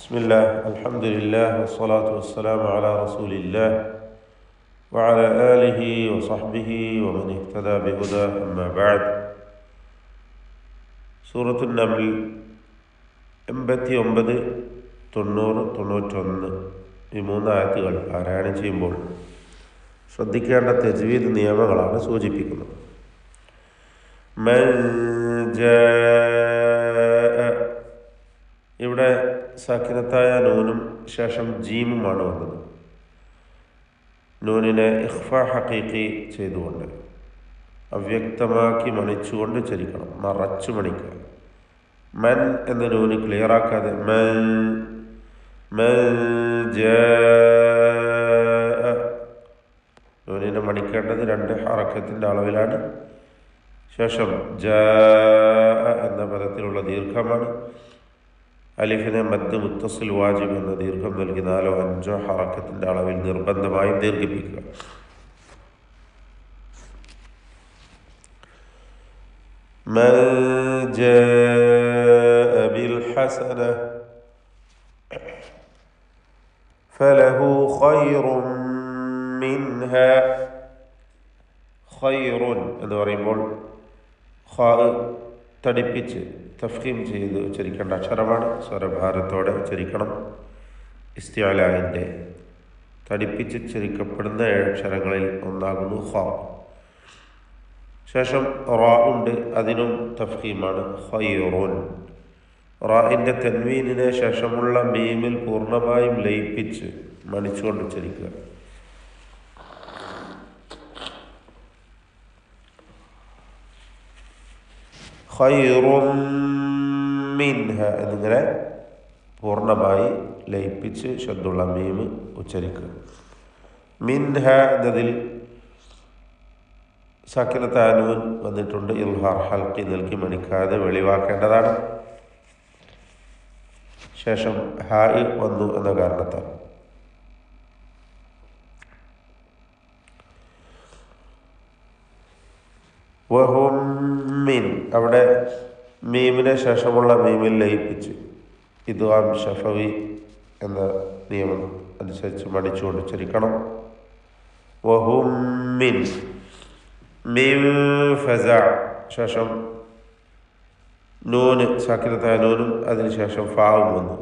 بسم الله الحمد لله والصلاة والسلام على رسول الله وعلى آله وصحبه ومن اهتدى بهداه أما بعد. സൂറത്തു നംൽ 89, 90, 91 ഈ മൂന്നായത്തുകൾ പാരായണം ചെയ്യുമ്പോൾ ശ്രദ്ധിക്കേണ്ട തജ്വീദ് നിയമങ്ങളാണ് സൂചിപ്പിക്കുന്നത്. മൻ ജാഅ, ഇവിടെ സാക്കിനത്തായ നൂനും ശേഷം ജീമുമാണ് വന്നത്. നൂനിനെ ഇഖ്ഫാ ഹഖീഖി ചെയ്തുകൊണ്ട് അവ്യക്തമാക്കി മണിച്ചുകൊണ്ട് ചരിക്കണം, മറച്ചു മണിക്കുക. മൻ എന്ന നൂന് ക്ലിയറാക്കാതെ മൻ ജാഅ, നൂനിനെ മണിക്കേണ്ടത് 2 ഹറക്കത്തിൻ്റെ അളവിലാണ്. ശേഷം ജാഅ എന്ന പദത്തിലുള്ള ദീർഘമാണ്. അലിഫിനെ മദ് മുത്തസിൽ വാജിബ് എന്ന ദീർഘം നൽകി 4 or 5 ഹറക്കത്തിൻ്റെ അളവിൽ നിർബന്ധമായും ദീർഘിപ്പിക്കുക. മൻ ജാഅ ബിൽ ഹസന ഫലഹു ഖൈറുൻ മിൻഹാ. ഖൈറുൻ എന്ന് പറയുമ്പോൾ ഖാ തടിപ്പിച്ച് തഫ്ഖീം ചെയ്ത് ഉച്ചരിക്കേണ്ട അക്ഷരമാണ്. സ്വരഭാരത്തോടെ ഉച്ചരിക്കണം. ഇസ്തിഅലാഇൻ്റെ തടിപ്പിച്ച് ഉച്ചരിക്കപ്പെടുന്ന 7 അക്ഷരങ്ങളിൽ ഒന്നാകുന്നു ഖാ. ശേഷം റാ ഉണ്ട്, അതിനും തഫ്ഖീമാണ്, ഖൈറുൻ. റാഇൻ്റെ തൻവീനിന് ശേഷമുള്ള മീമിൽ പൂർണ്ണമായും ലയിപ്പിച്ച് മണിച്ചുകൊണ്ട് ഉച്ചരിക്കുക. ഖൈറുൻ മിൻഹ എന്നിങ്ങനെ പൂർണ്ണമായി ലയിപ്പിച്ച് ശബ്ദുള്ള മീം ഉച്ചരിക്കുക. മിൻഹ എന്നതിൽ സാക്കിനത്തായ നൂൻ വന്നിട്ടുണ്ട്. ഇൽഹാർ ഹൽക്കി നൽകി മണിക്കാതെ വെളിവാക്കേണ്ടതാണ്. ശേഷം ഹാ വന്നു എന്ന കാരണത്താൽ വഹും മിൻ, അവിടെ മീമിന് ശേഷമുള്ള മീമിൽ ലയിപ്പിച്ച് ഇദ്ഗാം ശഫവി എന്ന നിയമം അനുസരിച്ച് മടിച്ചുകൊണ്ട് ഉച്ചരിക്കണം. വഹും മിൻ മിൻ ഫസ, ശേഷം നൂന് സാക്കിനത്തായ നൂനും അതിനുശേഷം ഫാവും വന്നു.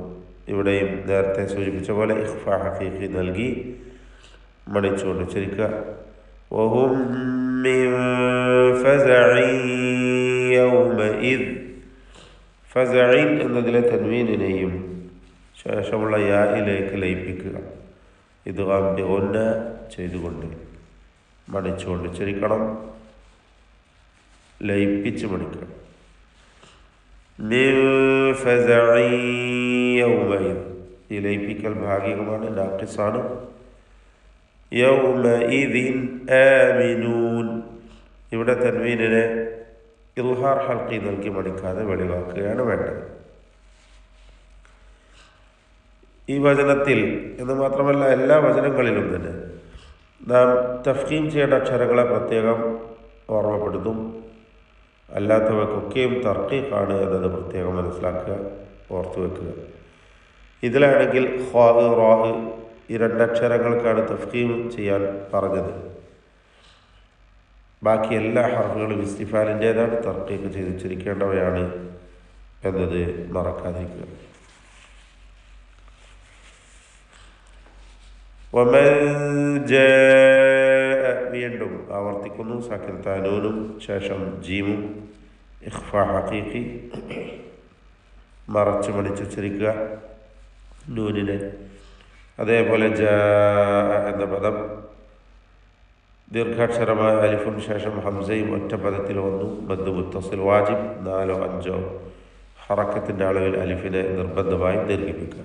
ഇവിടെയും നേരത്തെ സൂചിപ്പിച്ച പോലെ ഇഖ്ഫാ ഹഖീഖി നൽകി മണിച്ചുകൊണ്ട് ഉച്ചരിക്കുക. വഹും മിൻ ഫസഇൻ യൗമഇദ്. ഫസഇൻ എന്നതിലെ തൻവീനിനെയും ശേഷമുള്ള യായിലേക്ക് ലയിപ്പിക്കുക. ഇദ്ഗാം ബിഗുന്ന ചെയ്തുകൊണ്ട് മണിച്ചുകൊണ്ട് ഉച്ചരിക്കണം, ലയിപ്പിച്ച് മണിക്കുക. മിൻ ഫസഇൻ യൗമഇദ്, ഈ ലയിപ്പിക്കൽ ഭാഗികമാണ്, നാഖിസാണ്. യൗമഇദിൻ ആമിനൂൻ, ഇവിടെ തൻവീനിനെ ഇൽഹാർ ഹൽക്കി നൽകി മണിക്കാതെ വെളിവാക്കുകയാണ് വേണ്ടത്. ഈ വചനത്തിൽ എന്ന് മാത്രമല്ല എല്ലാ വചനങ്ങളിലും തന്നെ നാം തഫ്ഖീം ചെയ്യേണ്ട അക്ഷരങ്ങളെ പ്രത്യേകം ഓർമ്മപ്പെടുത്തും. അല്ലാത്തവയ്ക്കൊക്കെയും തർക്കീഖാണ് എന്നത് പ്രത്യേകം മനസ്സിലാക്കുക, ഓർത്തു വെക്കുക. ഇതിലാണെങ്കിൽ ഖാ റാ ഈ 2 അക്ഷരങ്ങൾക്കാണ് തഫ്ഖീം ചെയ്യാൻ പറഞ്ഞത്. ബാക്കി എല്ലാ ഹർഫുകളും ഇസ്തിഫാലിൻ്റേതാണ്, തർക്കീഖ് ചെയ്ത് ഉച്ചരിക്കേണ്ടവയാണ് എന്നത് മറക്കാതിരിക്കുക. വമൻ ജാഅ, വീണ്ടും ആവർത്തിക്കുന്നു, സാക്കിനത്തായ നൂനും ശേഷം ജീമും ഇഖ്ഫാ ഹഖീഖി മറച്ചു മണിച്ചുച്ചരിക്കുക നൂനിനെ. അതേപോലെ ജാഅ എന്ന പദം ദീർഘാക്ഷരമായ അലിഫും ശേഷം ഹംസയും ഒറ്റ പദത്തിൽ വന്നു. മദ് മുത്തസിൽ വാജിബ് 4 or 5 ഹറക്കത്തിൻ്റെ അളവിൽ അലിഫിനെ നിർബന്ധമായും ദീർഘിപ്പിക്കുക.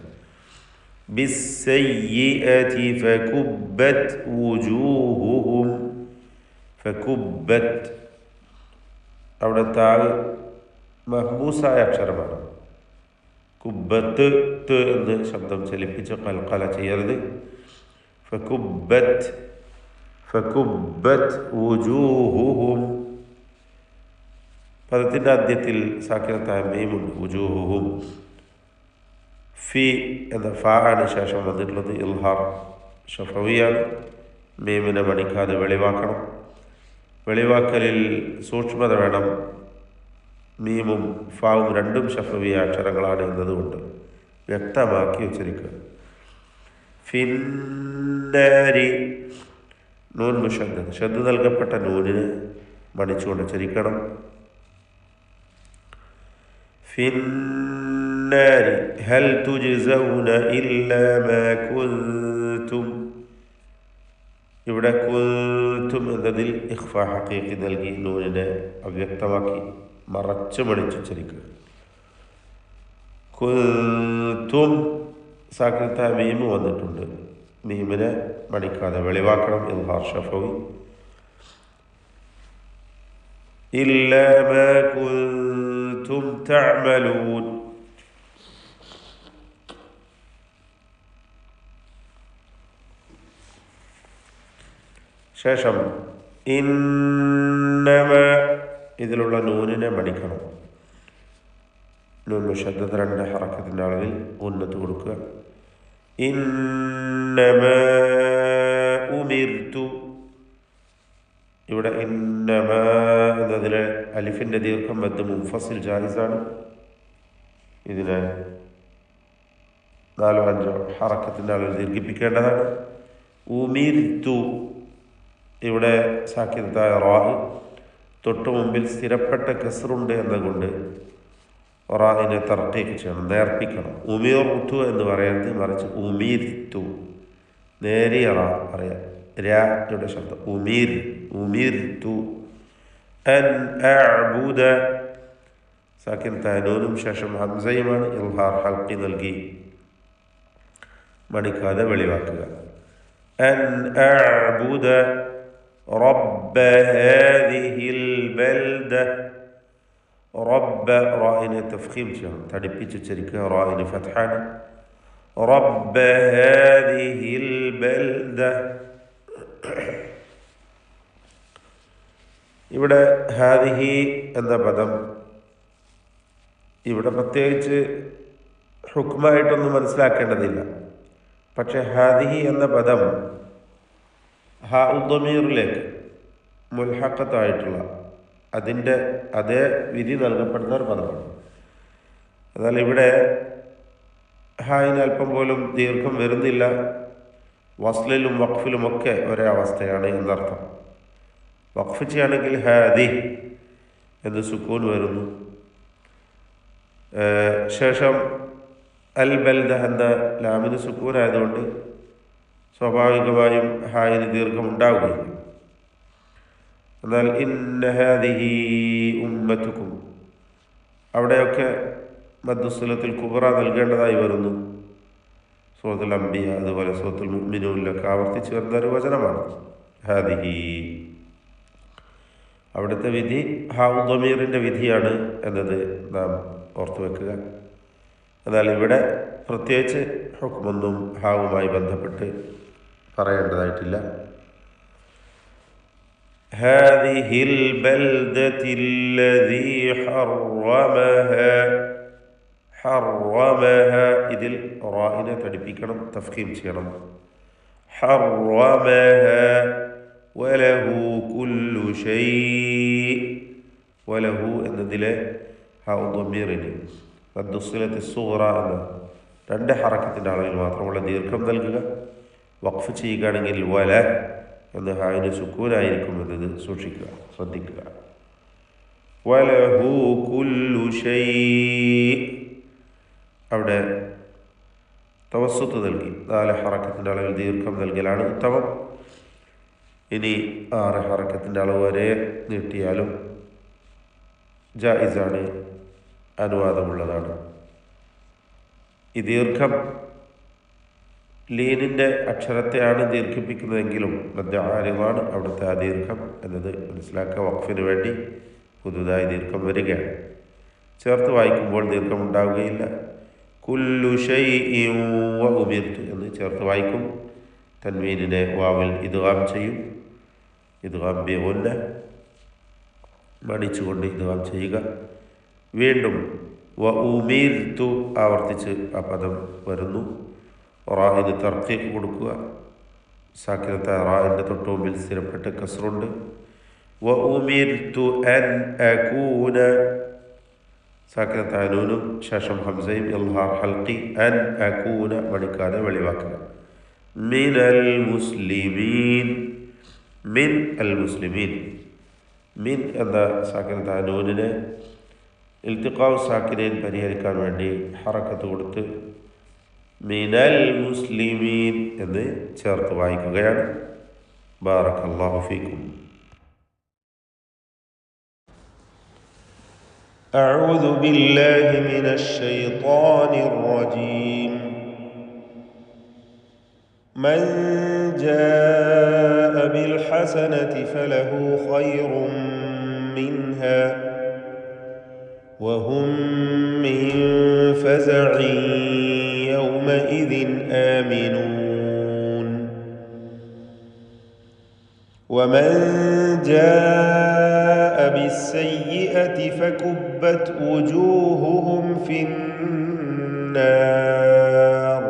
ബിസ്സയ്യിഅതി ഫകുബ്ബത് വുജൂഹുഹും. ഫകുബ്ബത്, അവിടെ താൽ മഹ്ബൂസായ അക്ഷരമാണ്. കുബ്ബത്ത് എന്ന് ശബ്ദം ചലിപ്പിച്ച് ഖൽഖല ചെയ്യരുത്. ഫകുബ്ബത് വുജൂഹുഹും, പദത്തിൻ്റെ ആദ്യത്തിൽ സാക്കിനത്തായ മീമുണ്ട്. വുജൂഹുഹും ഫി എന്ന ഫാ ആണ് ശേഷം വന്നിട്ടുള്ളത്. ഇൽഹാർ ഷഫവിയാണ്. മീമിനെ മണിക്കാതെ വെളിവാക്കണം. വെളിവാക്കലിൽ സൂക്ഷ്മത വേണം. മീമും ഫാവും രണ്ടും ഷഫവിയ അക്ഷരങ്ങളാണ് എന്നതുകൊണ്ട് വ്യക്തമാക്കി ഉച്ചരിക്കുക. ഫിന്നരി നൂൻ മുഷദ്ദദ്, ശ്രദ്ധ നൽകപ്പെട്ട നൂനിന് മണിച്ചുകൊണ്ട് ഉച്ചരിക്കണം. ഫിന്നരി ഹൽ തുജ്സൗന ഇല്ലാ മാ കുൻതും. ഇവിടെ കുൻതും എന്നതിൽ ഇഖ്ഫാ ഹഖീഖി നൽകി നൂനിനെ അവ്യക്തമാക്കി മറച്ചു മണിച്ചുച്ചരിക്കുക. കുൻതും സാക്കിനത്ത മീമ് വന്നിട്ടുണ്ട്. മീമിനെ മണിക്കാതെ വെളിവാക്കണം. ഇൽഹാർ ഷഫവി. ഇല്ലാ മാ കുൻതും തഅമലൂൻ. ശേഷം ഇന്നമ ഇതിലുള്ള നൂനിനെ മണിക്കണം. നൂൻ മുഷദ്ദദ് 2 ഹറക്കത്തിൻ്റെ അളവിൽ ഉന്നത്ത് കൊടുക്കുക. ഇന്നമ ഉമിർതു. ഇവിടെ ഇന്നമ എന്നതിലെ അലിഫിൻ്റെ ദീർഘം മദ് മുൻഫസിൽ ജായിസാണ്. ഇതിനെ 4-5 ഹറക്കത്തിൻ്റെ അളവിൽ ദീർഘിപ്പിക്കേണ്ടതാണ്. ഉമിർതു ഇവിടെ സാക്കിനത്തായ റാഹ് തൊട്ടു മുമ്പിൽ സ്ഥിരപ്പെട്ട കസ്റുണ്ട് എന്നതുകൊണ്ട് റാഹിനെ തർക്കീക്ക് ചെയ്യണം, നേർപ്പിക്കണം. ഉമിർതു എന്ന് പറയരുത്, മറിച്ച് ഉമിർതു നേരിയ റാ പറയാം. രായുടെ ശബ്ദം ഉമിർതു. അൻ അഅ്ബുദ സാക്കിനത്തായ നൂനും ശേഷം ഹംസയുമാണ്. ഇൽഹാർ ഹൽഖി നൽകി മണിക്കാതെ വെളിവാക്കുക. അൻ അഅ്ബുദ റബ്ബ ഹാദിഹിൽ ബൽദ. റബ്ബ റായിനെ തഫ്ഖീം ചെയ്യണം, തടിപ്പിച്ച് ഉച്ചരിക്കുക. റായിന് ഫത്ഹാണ്. റബ്ബ ഹാദിഹിൽ ബൽദ. ഇവിടെ ഹാദിഹി എന്ന പദം ഇവിടെ പ്രത്യേകിച്ച് ഹുക്മായിട്ടൊന്നും മനസ്സിലാക്കേണ്ടതില്ല. പക്ഷെ ഹാദിഹി എന്ന പദം ഹാ ഉദ്ദമീറിലേക്ക് മുൽഹഖത്തായിട്ടുള്ള അതിൻ്റെ അതേ വിധി നൽകപ്പെടുന്ന ഒരു പദമാണ്. എന്നാൽ ഇവിടെ ഹായിന് അല്പം പോലും ദീർഘം വരുന്നില്ല. വസ്ലിലും വഖഫിലുമൊക്കെ ഒരേ അവസ്ഥയാണ് എന്നർത്ഥം. വഖഫ് ചെയ്യുകയാണെങ്കിൽ ഹാദി എന്ന് സുക്കൂൻ വരുന്നു. ശേഷം അൽ ബൽദ എന്ന ലാമിന് സുക്കൂൻ ആയതുകൊണ്ട് സ്വാഭാവികമായും ഹായിന് ദീർഘം ഉണ്ടാവുകയില്ല. എന്നാൽ ഇന്ന ഹാദിഹി ഉമ്മത്തുക്കും അവിടെയൊക്കെ മദ്ദുസ്സുലത്തിൽ കുബ്ര നൽകേണ്ടതായി വരുന്നു. സൂറത്തുൽ അംബിയ അതുപോലെ സൂറത്തുൽ മുഅ്മിനൂനിലൊക്കെ ആവർത്തിച്ച് വരുന്ന ഒരു വചനമാണ് ഹാദിഹി. അവിടുത്തെ വിധി ഹാ ദമീറിൻ്റെ വിധിയാണ് എന്നത് നാം ഓർത്തു വെക്കുക. എന്നാൽ ഇവിടെ പ്രത്യേകിച്ച് ഹുക്മൊന്നും ഹാവുമായി ബന്ധപ്പെട്ട് പറയേണ്ടതായിട്ടില്ല. ഹാദിഹിൽ ബൽദത്തില്ലദീ ഹറമഹ ഇതിൽ റായിനെ തടിപ്പിക്കണം, തഫ്ഖീം ചെയ്യണം. ഹറമഹ വലഹു കുല്ലു ഷൈ. വലഹു എന്നതിലെ ഹൗ ദമീറിന് മദ്ദുസ്സുലത്തി സുഗ്റ എന്ന 2 ഹറക്കത്തിൻ്റെ അളവിൽ മാത്രമുള്ള ദീർഘം നൽകുക. വഖഫ് ചെയ്യുകയാണെങ്കിൽ വല എന്ന് ഹായിന് സുക്കൂനായിരിക്കും എന്നത് സൂക്ഷിക്കുക, ശ്രദ്ധിക്കുക. വലഹു കുല്ലു ഷൈ അവിടെ തവസ്സുത്ത് നൽകി 4 ഹറക്കത്തിൻ്റെ അളവിൽ ദീർഘം നൽകലാണ് ഉത്തമം. ഇനി 6 ഹറക്കത്തിൻ്റെ അളവ് വരെ നീട്ടിയാലും ജായിസാണ്, അനുവാദമുള്ളതാണ്. ഈ ദീർഘം ലീനിൻ്റെ അക്ഷരത്തെയാണ് ദീർഘിപ്പിക്കുന്നതെങ്കിലും മധ്യ ആരിതാണ് അവിടുത്തെ ആ ദീർഘം എന്നത് മനസ്സിലാക്കുക. വഖഫിന് വേണ്ടി പുതുതായി ദീർഘം വരികയാണ്. ചേർത്ത് വായിക്കുമ്പോൾ ദീർഘം ഉണ്ടാവുകയില്ല. കുല്ലു ഷൈഇൻ വ ഉമിർതു എന്ന് ചേർത്ത് വായിക്കും. തൻവീനിനെ വാവിൽ ഇദ്ഗാം ചെയ്യും. ഇദ്ഗാം ബി ഗുന്ന മണിച്ചുകൊണ്ട് ഇദ്ഗാം ചെയ്യുക. വീണ്ടും വ ഉമീർതു ആവർത്തിച്ച് ആ പദം വരുന്നു. റാഹിന് തർക്കീഖ് കൊടുക്കുക. സാക്കിനത്തെ റാഹിൻ്റെ തൊട്ട് മുമ്പിൽ സ്ഥിരപ്പെട്ട് കസ്റുണ്ട്. വ ഉമീർതു അൻ അകൂന സാക്കിനത്തെ നൂനും ശേഷം ഹംസയും ഇൽഹാർ ഹൽഖി അൻ അകൂന മണിക്കാതെ വെളിവാക്കുക. മിൻ അൽ മുസ്ലിമീൻ മിൻ അൽ മുസ്ലിമീൻ മിൻ എന്ന സാക്കിനത്തെ നൂനിനെ ഇൽത്തിഖാഉ സാക്കിനൈൻ പരിഹരിക്കാൻ വേണ്ടി ഹറക്കത്ത് കൊടുത്ത് മിനൽ മുസ്ലിമീൻ എന്ന് ചേർത്ത് വായിക്കുകയാണ്. ബാറക്കല്ലാഹു ഫീക്കും. അഊദു ബില്ലാഹി മിനശ് ശൈത്വാനിർ റജീം. മൻ ജാഅ ബിൽ ഹസനതി ഫലഹു ഖൈറും മിൻഹാ വഹും മിൻ ഫസഇ يومئذ آمنون ومن جاء بالسيئة فكبت وجوههم في النار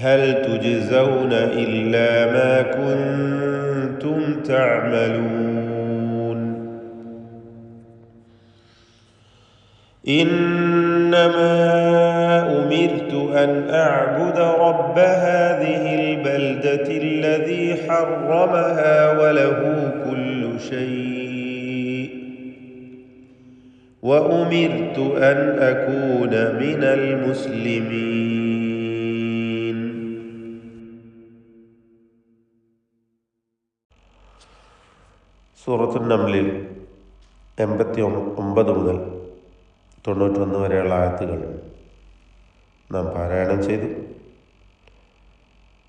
هل تجزون إلا ما كنتم تعملون إنما أمرت أن أعبد رب هذه البلدة الذي حرمها وله كل شيء وأمرت أن أكون من المسلمين. സൂറത്തുൽ നംലിൽ 89 മുതൽ 91 വരെയുള്ള ആയത്തുകൾ നാം പാരായണം ചെയ്തു.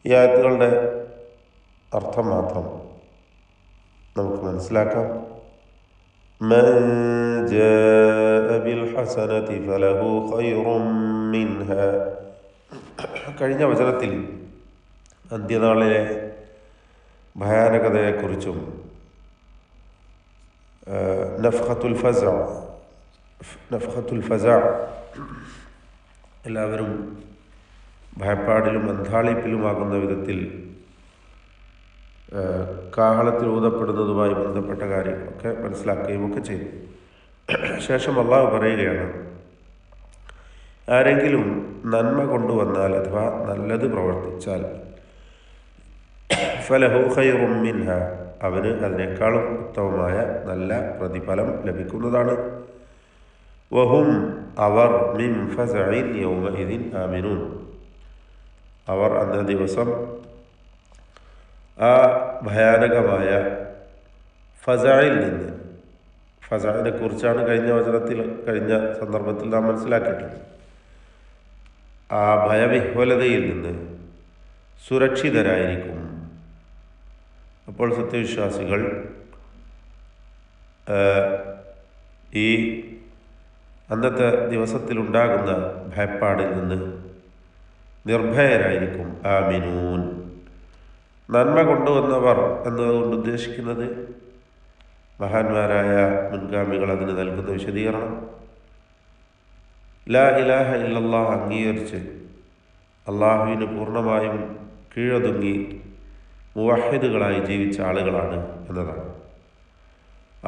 ഈ ആയത്തുകളുടെ അർത്ഥം മാത്രം നമുക്ക് മനസ്സിലാക്കാം. മൻ ജാഅ ബിൽ ഹസനതി ഫലഹു ഖൈറും മിൻഹാ. കഴിഞ്ഞ വചനത്തിൽ അന്ത്യനാളിലെ ഭയാനകതയെക്കുറിച്ചും നഫ്ഖത്തുൽ ഫസഅ എല്ലാവരും ഭയപ്പാടിലും അന്ധാളിപ്പിലുമാകുന്ന വിധത്തിൽ കാഹളത്തിൽ ഊതപ്പെടുന്നതുമായി ബന്ധപ്പെട്ട കാര്യങ്ങളൊക്കെ മനസ്സിലാക്കുകയും ഒക്കെ ചെയ്തു. ശേഷം അള്ളാഹു പറയുകയാണ്, ആരെങ്കിലും നന്മ കൊണ്ടുവന്നാൽ അഥവാ നല്ലത് പ്രവർത്തിച്ചാൽ ഫലഹു ഖൈറും മിൻഹ, അവന് അതിനേക്കാളും ഉത്തമമായ നല്ല പ്രതിഫലം ലഭിക്കുന്നതാണ്. വഹും അവർ മിൻ ഫസഇൻ യൗമഇദിൻ ആമിനൂൻ, അവർ അന്ന ദിവസം ആ ഭയാനകമായ ഫസഇൽ നിന്ന്, ഫസഇനെ കുറിച്ചാണ് കഴിഞ്ഞ സന്ദർഭത്തിൽ നാം മനസ്സിലാക്കിയിട്ടുണ്ട്. ആ ഭയവിഹ്വലതയിൽ നിന്ന് സുരക്ഷിതരായിരിക്കും. അപ്പോൾ സത്യവിശ്വാസികൾ ഈ അന്നത്തെ ദിവസത്തിലുണ്ടാകുന്ന ഭയപ്പാടിൽ നിന്ന് നിർഭയരായിരിക്കും. ആമിനൂൻ, നന്മ കൊണ്ടുവന്നവർ എന്നതുകൊണ്ട് ഉദ്ദേശിക്കുന്നത് മഹാന്മാരായ മുൻഗാമികൾ അതിന് നൽകുന്ന വിശദീകരണം, ലാ ഇലാഹ ഇല്ലല്ലാഹ് അംഗീകരിച്ച് അള്ളാഹുവിന് പൂർണ്ണമായും കീഴൊതുങ്ങി മുവഹിദുകളായി ജീവിച്ച ആളുകളാണ് എന്നതാണ്.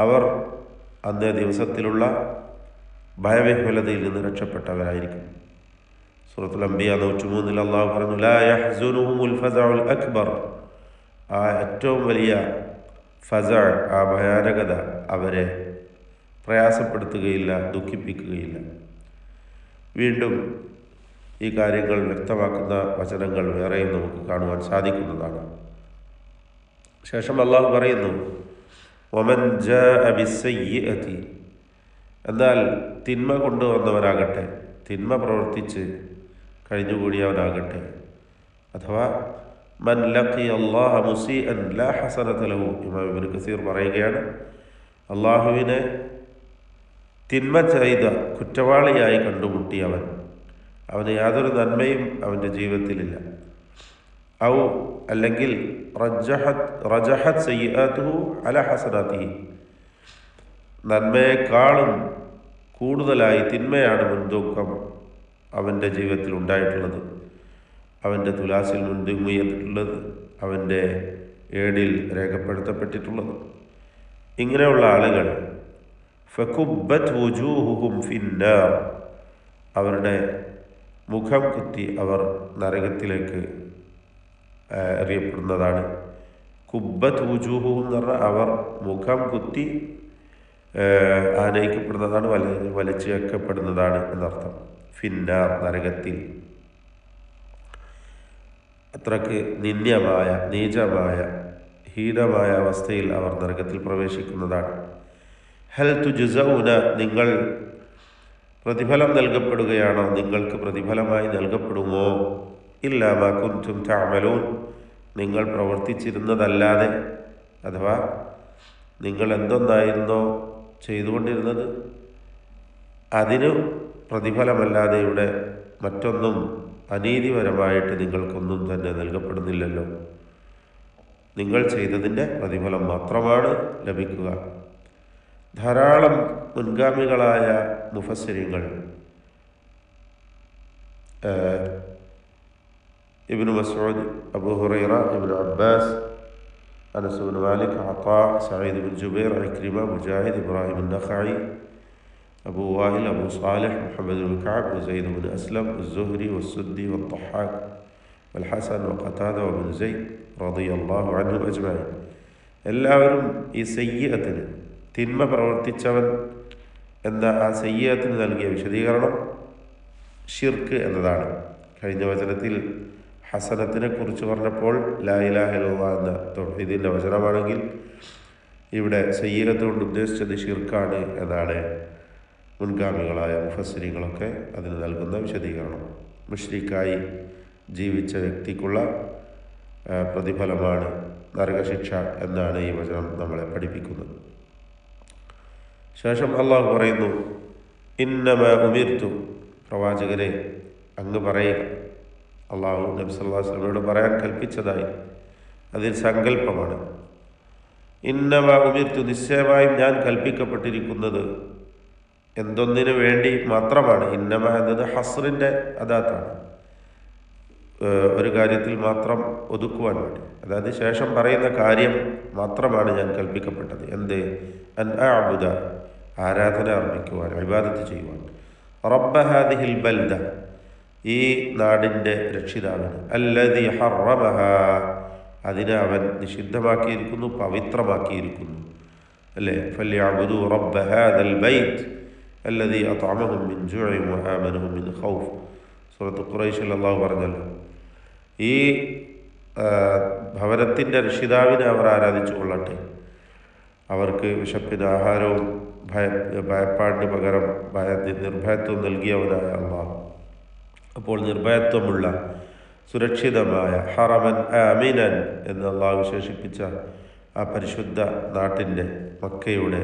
അവർ അന്നേ ദിവസത്തിലുള്ള ഭയവിഹ്വലതയിൽ നിന്ന് രക്ഷപ്പെട്ടവരായിരിക്കും. സൂറത്തുൽ അംബിയ 103 അള്ളാഹു പറഞ്ഞു, ലാ യഹ്സുനുഹുമുൽ ഫസഉൽ അക്ബർ, ആ ഏറ്റവും വലിയ ഫസഅ, ആ ഭയാനകത അവരെ പ്രയാസപ്പെടുത്തുകയില്ല, ദുഃഖിപ്പിക്കുകയില്ല. വീണ്ടും ഈ കാര്യങ്ങൾ വ്യക്തമാക്കുന്ന വചനങ്ങൾ വേറെയും നമുക്ക് കാണുവാൻ സാധിക്കുന്നതാണ്. ശേഷം അള്ളാഹു പറയുന്നു, വമൻ ജാഅ ബിസ്സയ്യിഅതി, എന്നാൽ തിന്മ കൊണ്ടുവന്നവനാകട്ടെ, തിന്മ പ്രവർത്തിച്ച് കഴിഞ്ഞുകൂടിയവനാകട്ടെ, അഥവാ മൻ ലഖിയ അല്ലാഹ മുസീഅൻ ലാ ഹസനത ലഹു, ഇമാം ഇബ്നു കസീർ പറയുകയാണ്, അള്ളാഹുവിനെ തിന്മ ചെയ്ത കുറ്റവാളിയായി കണ്ടുമുട്ടിയവൻ, അവന് യാതൊരു നന്മയും അവൻ്റെ ജീവിതത്തിലില്ല. ഔ അല്ലെങ്കിൽ റജഹത് സയ്യിഅതുഹു അല ഹസനാതിഹി, നന്മയെക്കാളും കൂടുതലായി തിന്മയാണ് മുൻതൂക്കം അവൻ്റെ ജീവിതത്തിൽ ഉണ്ടായിട്ടുള്ളത്, അവൻ്റെ തുലാസിൽ മുൻതൂങ്ങിയിട്ടുള്ളത്, അവൻ്റെ ഏടിൽ രേഖപ്പെടുത്തപ്പെട്ടിട്ടുള്ളത്. ഇങ്ങനെയുള്ള ആളുകൾ ഫകുബ്ബത് വുജൂഹുഹും ഫിന്നാർ, അവരുടെ മുഖം കുത്തി അവർ നരകത്തിലേക്ക് എറിയപ്പെടുന്നതാണ്. കുബ്ബത് വുജൂഹുഹും എന്ന് പറഞ്ഞാൽ അവർ മുഖം കുത്തി ആനയിക്കപ്പെടുന്നതാണ്, വലിച്ചു വെക്കപ്പെടുന്നതാണ് എന്നർത്ഥം. ഫിന്നാർ, നരകത്തിൽ. അത്രയ്ക്ക് നിന്ദ്യമായ, നീചമായ, ഹീനമായ അവസ്ഥയിൽ അവർ നരകത്തിൽ പ്രവേശിക്കുന്നതാണ്. ഹൽ തുജ്സൗന, നിങ്ങൾ പ്രതിഫലം നൽകപ്പെടുകയാണോ, നിങ്ങൾക്ക് പ്രതിഫലമായി നൽകപ്പെടുമോ, ഇല്ലാ മാ കുൻതും തഅമലൂൻ, നിങ്ങൾ പ്രവർത്തിച്ചിരുന്നതല്ലാതെ, അഥവാ നിങ്ങൾ എന്തൊന്നായിരുന്നോ ചെയ്തുകൊണ്ടിരുന്നത് അതിന് പ്രതിഫലമല്ലാതെ ഇവിടെ മറ്റൊന്നും അനീതിപരമായിട്ട് നിങ്ങൾക്കൊന്നും തന്നെ നൽകപ്പെടുന്നില്ലല്ലോ. നിങ്ങൾ ചെയ്തതിൻ്റെ പ്രതിഫലം മാത്രമാണ് ലഭിക്കുക. ധാരാളം മുൻഗാമികളായ മുഫസ്സിരിങ്ങൾ ഇബ്നു മസ്ഊദ്, അബൂ ഹുറൈറ, ഇബ്നു അബ്ബാസ്, അനസ് ഇബ്നു മാലിക്, അതാ, സഈദ് ഇബ്നു ജുബൈർ, ഇക്രിമ, മുജാഹിദ്, ഇബ്രാഹിം അൻ-നഖഈ, അബൂ വാഹിൽ, അബൂ സാലിഹ്, മുഹമ്മദ് ഇബ്നു കഅബ്, സയ്യിദ് ഇബ്നു അസ്ലം, അസ്സുഹ്രി, വസ്സുദ്ദി, വദ്ദഹാഖ്, വൽഹസൻ, വഖതാദ, വഇബ്നു സയ്ദ് റളിയല്ലാഹു അൻഹും അജ്മഈൻ, എല്ലാവരും ഈ സയ്യിഅത്തിന്, തിന്മ പ്രവർത്തിച്ചവൻ എന്ന ആ സയ്യിഅത്തിന് നൽകിയ വിശദീകരണം ഷിർക്ക് എന്നതാണ്. കഴിഞ്ഞ വചനത്തിൽ ഹസനത്തിനെ കുറിച്ച് പറഞ്ഞപ്പോൾ ലാ ഇലാഹ ഇല്ലല്ലാഹ് എന്ന തൗഹീദിൻ്റെ വചനമാണെങ്കിൽ ഇവിടെ സയ്യിഅത്ത് കൊണ്ട് ഉദ്ദേശിച്ചത് ഷിർക്കാണ് എന്നാണ് മുൻഗാമികളായ മുഫസ്സിരികളൊക്കെ അതിന് നൽകുന്ന വിശദീകരണം. മുശ്രിക്കായി ജീവിച്ച വ്യക്തിക്കുള്ള പ്രതിഫലമാണ് നരകശിക്ഷ എന്നാണ് ഈ വചനം നമ്മളെ പഠിപ്പിക്കുന്നത്. ശേഷം അള്ളാഹു പറയുന്നു, ഇന്നമാ ഉമിർതു, പ്രവാചകരെ അങ്ങ് പറയുക. അള്ളാഹു നബി സല്ലല്ലാഹു അലൈഹി വസല്ലമയോട് പറയാൻ കൽപ്പിച്ചതായി അതിൽ സങ്കല്പമാണ്. ഇന്നമാ ഉമിർതു, നിശ്ചയമായും ഞാൻ കൽപ്പിക്കപ്പെട്ടിരിക്കുന്നത് എന്തൊന്നിനു വേണ്ടി മാത്രമാണ്. ഇന്നമ എന്നത് ഹസ്റിൻ്റെ അദാത്താണ്, ഒരു കാര്യത്തിൽ മാത്രം ഒതുക്കുവാൻ വേണ്ടി, അതായത് ശേഷം പറയുന്ന കാര്യം മാത്രമാണ് ഞാൻ കൽപ്പിക്കപ്പെട്ടത്. എന്ത്? അൻ അഅ്ബുദ, ആരാധന അർപ്പിക്കുവാൻ, ഇബാദത്ത് ചെയ്യുവാൻ. റബ്ബ ഹാദിഹിൽ ബൽദ, ഈ നാടിൻ്റെ രക്ഷിതാവിന്, അല്ലദീ ഹറമഹാ, അതിനെ അവൻ നിഷിദ്ധമാക്കിയിരിക്കുന്നു, പവിത്രമാക്കിയിരിക്കുന്നു, അല്ലേ? ഫല്യഅ്ബുദൂ റബ്ബ ഹാദൽ ബൈത്ത് അല്ലദീ അത്അമഹും മിൻ ജൂഇൻ വആമനഹും മിൻ ഖൗഫ്. സൂറത്ത് ഖുറൈശിൽ അല്ലാഹു പറഞ്ഞല്ലോ, ഈ ഭവനത്തിൻ്റെ രക്ഷിതാവിനെ അവർ ആരാധിച്ചു കൊള്ളട്ടെ, അവർക്ക് വിശപ്പിന് ആഹാരവും ഭയപ്പാടിന് പകരം നിർഭയത്വം നൽകിയവനായ അള്ളാഹു. അപ്പോൾ നിർഭയത്വമുള്ള, സുരക്ഷിതമായ, ഹറമൻ ആമിനൻ എന്ന് അള്ളാഹു വിശേഷിപ്പിച്ച ആ പരിശുദ്ധ നാട്ടിൻ്റെ, മക്കയുടെ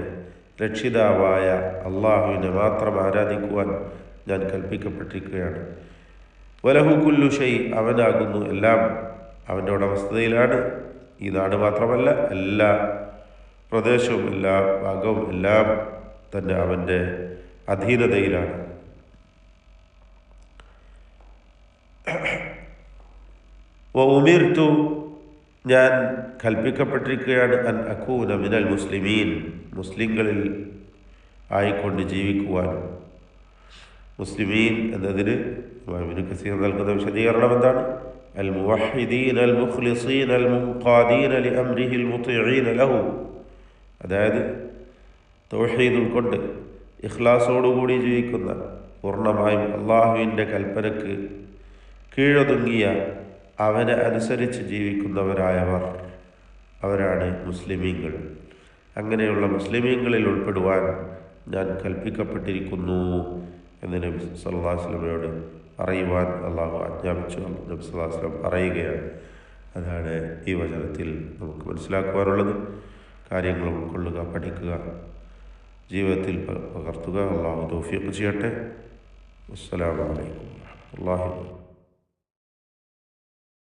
രക്ഷിതാവായ അള്ളാഹുവിനെ മാത്രം ആരാധിക്കുവാൻ ഞാൻ കൽപ്പിക്കപ്പെട്ടിരിക്കുകയാണ്. വലഹു കുല്ലു ഷൈ, അവനാകുന്നു എല്ലാം, അവൻ്റെ ഉടമസ്ഥതയിലാണ് ഈ നാട് മാത്രമല്ല, എല്ലാ പ്രദേശവും, എല്ലാ ഭാഗവും, എല്ലാം തന്നെ അവൻ്റെ അധീനതയിലാണ്. ഉമിർതു, ഞാൻ കൽപ്പിക്കപ്പെട്ടിരിക്കുകയാണ്, അൻ അകൂന മിനൽ മുസ്ലിമീൻ, മുസ്ലിങ്ങളിൽ ആയിക്കൊണ്ട് ജീവിക്കുവാനും. മുസ്ലിമീൻ എന്നതിന് ഇബ്നു കസീർ നൽകുന്ന വിശദീകരണം എന്താണ്? അൽ മുവഹ്ഹിദീൻ അൽ മുഖ്ലിസീൻ അൽ മുൻഖാദീൻ ലിഅംരിഹി അൽ മുതിഈൻ ലഹു, അതായത് തൗഹീദ് ഉൾക്കൊണ്ട് ഇഖ്ലാസോടുകൂടി ജീവിക്കുന്ന, പൂർണ്ണമായും അള്ളാഹുവിൻ്റെ കൽപ്പനക്ക് കീഴൊതുങ്ങിയ, അവനെ അനുസരിച്ച് ജീവിക്കുന്നവരായവർ, അവരാണ് മുസ്ലിമീങ്ങൾ. അങ്ങനെയുള്ള മുസ്ലിമീങ്ങളിൽ ഉൾപ്പെടുവാൻ ഞാൻ കൽപ്പിക്കപ്പെട്ടിരിക്കുന്നു എന്ന് നബി സല്ലല്ലാഹു അലൈഹി വസല്ലമയോട് പറയുവാൻ അള്ളാഹു ആജ്ഞാപിച്ചു. നബി സല്ലല്ലാഹു അലൈഹി വസല്ലം പറയുകയാണ്. അതാണ് ഈ വചനത്തിൽ നമുക്ക് മനസ്സിലാക്കുവാനുള്ളത്. കാര്യങ്ങൾ ഉൾക്കൊള്ളുക, പഠിക്കുക, ജീവിതത്തിൽ പകർത്തുക. അള്ളാഹു തൗഫീഖ് ചെയ്യട്ടെ. അസ്സലാമു അലൈക്കും വറഹ്മത്തുള്ളാഹി വബറകാതുഹു.